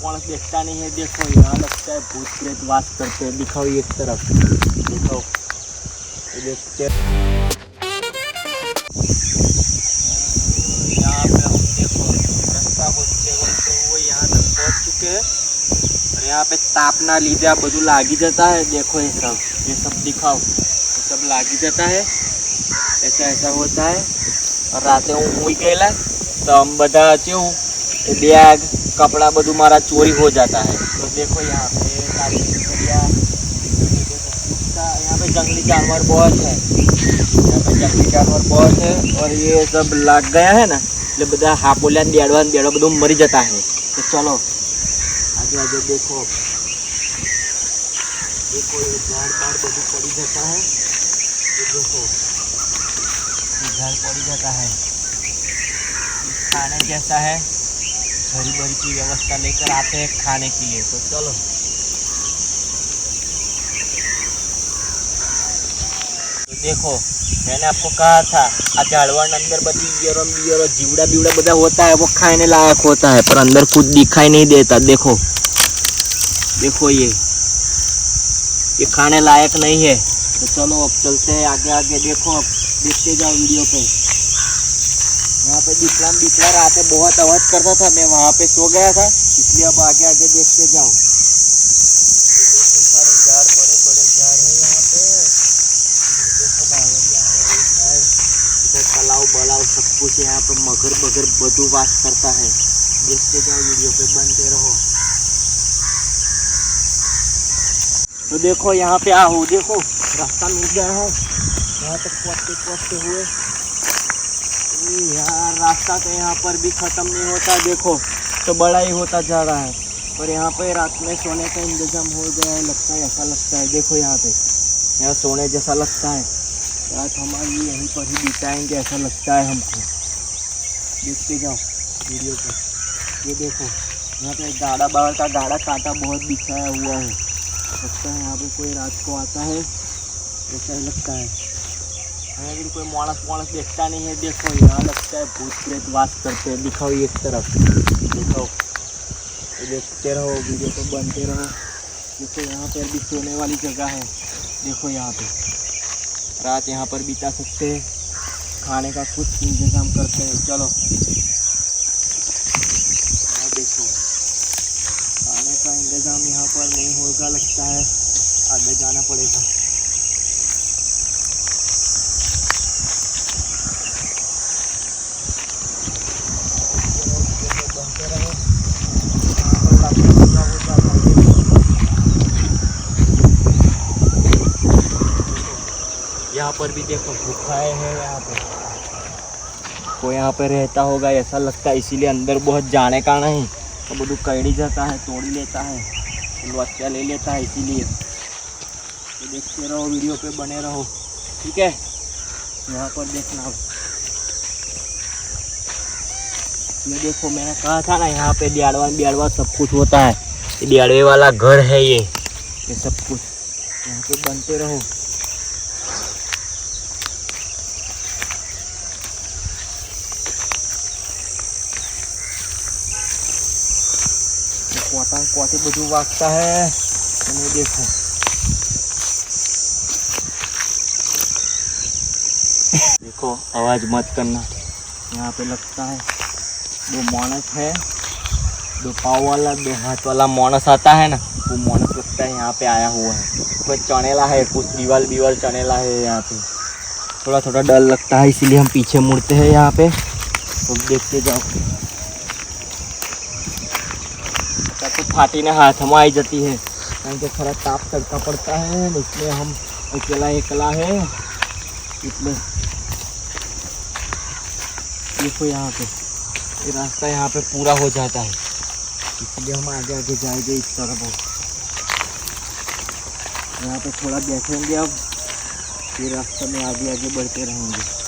मानस देखता नहीं है। देखो यहाँ लगता है भूत प्रेत वास करते हैं। दिखाओ एक तरफ, देखो ये देखते यहाँ पे हम देखो रास्ता बोलते बोलते वो यहाँ तक पहुँच चुके हैं। और यहाँ पे तापना लीधे आ બધું लागी जाता है। देखो ये सब दिखाओ, ये सब लागी जाता है। ऐसा ऐसा होता है। और राते હું હુઈ ગયેલા तो हम બધા क्यों बैग कपड़ा બધું मारा चोरी हो जाता है। तो देखो यहाँ पे यहाँ पे जंगली जानवर बहुत है। यहाँ पे जंगली जानवर बहुत है और ये सब लाग गया है ना, એટલે બધા હાપોલિયા ને બેડવા બધું મરી જતા है। तो चलो आगे आगे देखो, देखो ये झाड़ बाड़ બધું पड़ी जाता है। ये देखो झाड़ पड़ी जाता है। खाने जैसा है, हरी भरी की व्यवस्था लेकर आते हैं खाने के लिए। तो चलो तो देखो मैंने आपको कहा था आ झाड़वा अंदर बड़ी बियरो जीवड़ा बीवड़ा बदा होता है, वो खाने लायक होता है, पर अंदर कुछ दिखाई नहीं देता। देखो देखो ये खाने लायक नहीं है। तो चलो अब चलते हैं आगे आगे। देखो अब देखते जाओ वीडियो पे। यहाँ पे बिचला रात बहुत आवाज करता था, मैं वहाँ पे सो गया था, इसलिए अब आगे आगे देखते जाओ। सारे झाड़ बड़े बड़े झाड़ है यहाँ पे। देखो बावरिया है, इधर तालाब बलाव सब कुछ है। यहाँ पे मगर बगर बधु वास करता है। देखते जाओ वीडियो पे, बनते रहो। तो देखो यहाँ पे आओ, देखो रास्ता मिल गया है। यहाँ तक पहुँचते हुए यार रास्ता तो यहाँ पर भी ख़त्म नहीं होता। देखो तो बड़ा ही होता जा रहा है। और यहाँ पे रात में सोने का इंतज़ाम हो गया है, लगता है ऐसा लगता है। देखो यहाँ पे यहाँ सोने जैसा लगता है। रात हमारी यहीं पर ही बिताएंगे ऐसा लगता है हमको। देखते जाओ वीडियो पर। ये देखो यहाँ पे गाड़ा बाड़ का गाड़ा कांटा बहुत बिछाया हुआ है। लगता है यहाँ पे कोई रात को आता है, ऐसा ही लगता है। अगर कोई मानस देखता नहीं है। देखो यहाँ लगता है भूत प्रेत वास करते हैं। दिखाओ एक तरफ, दिखाओ देखते रहो वीडियो को, बनते रहो। देखो यहाँ पर भी सोने वाली जगह है। देखो यहाँ पे रात यहाँ पर बिता सकते हैं, खाने का कुछ इंतज़ाम करते हैं। चलो यहाँ देखो खाने का इंतज़ाम यहाँ पर नहीं होगा, लगता है आगे जाना पड़ेगा। यहाँ पर भी देखो गुफाएं हैं। यहाँ पे कोई यहाँ पे रहता होगा ऐसा लगता है, इसीलिए अंदर बहुत जाने का नहीं। तो બધું कड़ी जाता है, तोड़ी लेता है, लौटिया ले लेता है, इसीलिए। तो देखते रहो वीडियो पे, बने रहो, ठीक है। यहाँ पर देखना, ये देखो मैंने कहा था ना यहाँ पे दियाड़वा सब कुछ होता है। ये दियाड़वे वाला घर है। ये सब कुछ यहाँ पे बनते रहो। क्वाटी બધું વાગતા है। અને देखो देखो आवाज मत करना। यहाँ पे लगता है दो मानस है, दो पाँव वाला दो हाथ वाला मानस आता है ना, वो मानस लगता है यहाँ पे आया हुआ है। कोई चनेला है, कुछ दीवाल चनेला है। यहाँ पे थोड़ा थोड़ा डर लगता है, इसीलिए हम पीछे मुड़ते हैं यहाँ पे। तो देखते जाओ, तो फाटी ने हाथ में आई जाती है, कारण के खरा ताप तड़का पड़ता है, इसलिए हम एकला है। इसलिए देखो यहाँ पे ये रास्ता यहाँ पे पूरा हो जाता है, इसलिए हम आगे आगे जाएंगे इस तरफ। यहाँ पे थोड़ा बैठेंगे, अब फिर रास्ते में आगे आगे बढ़ते रहेंगे।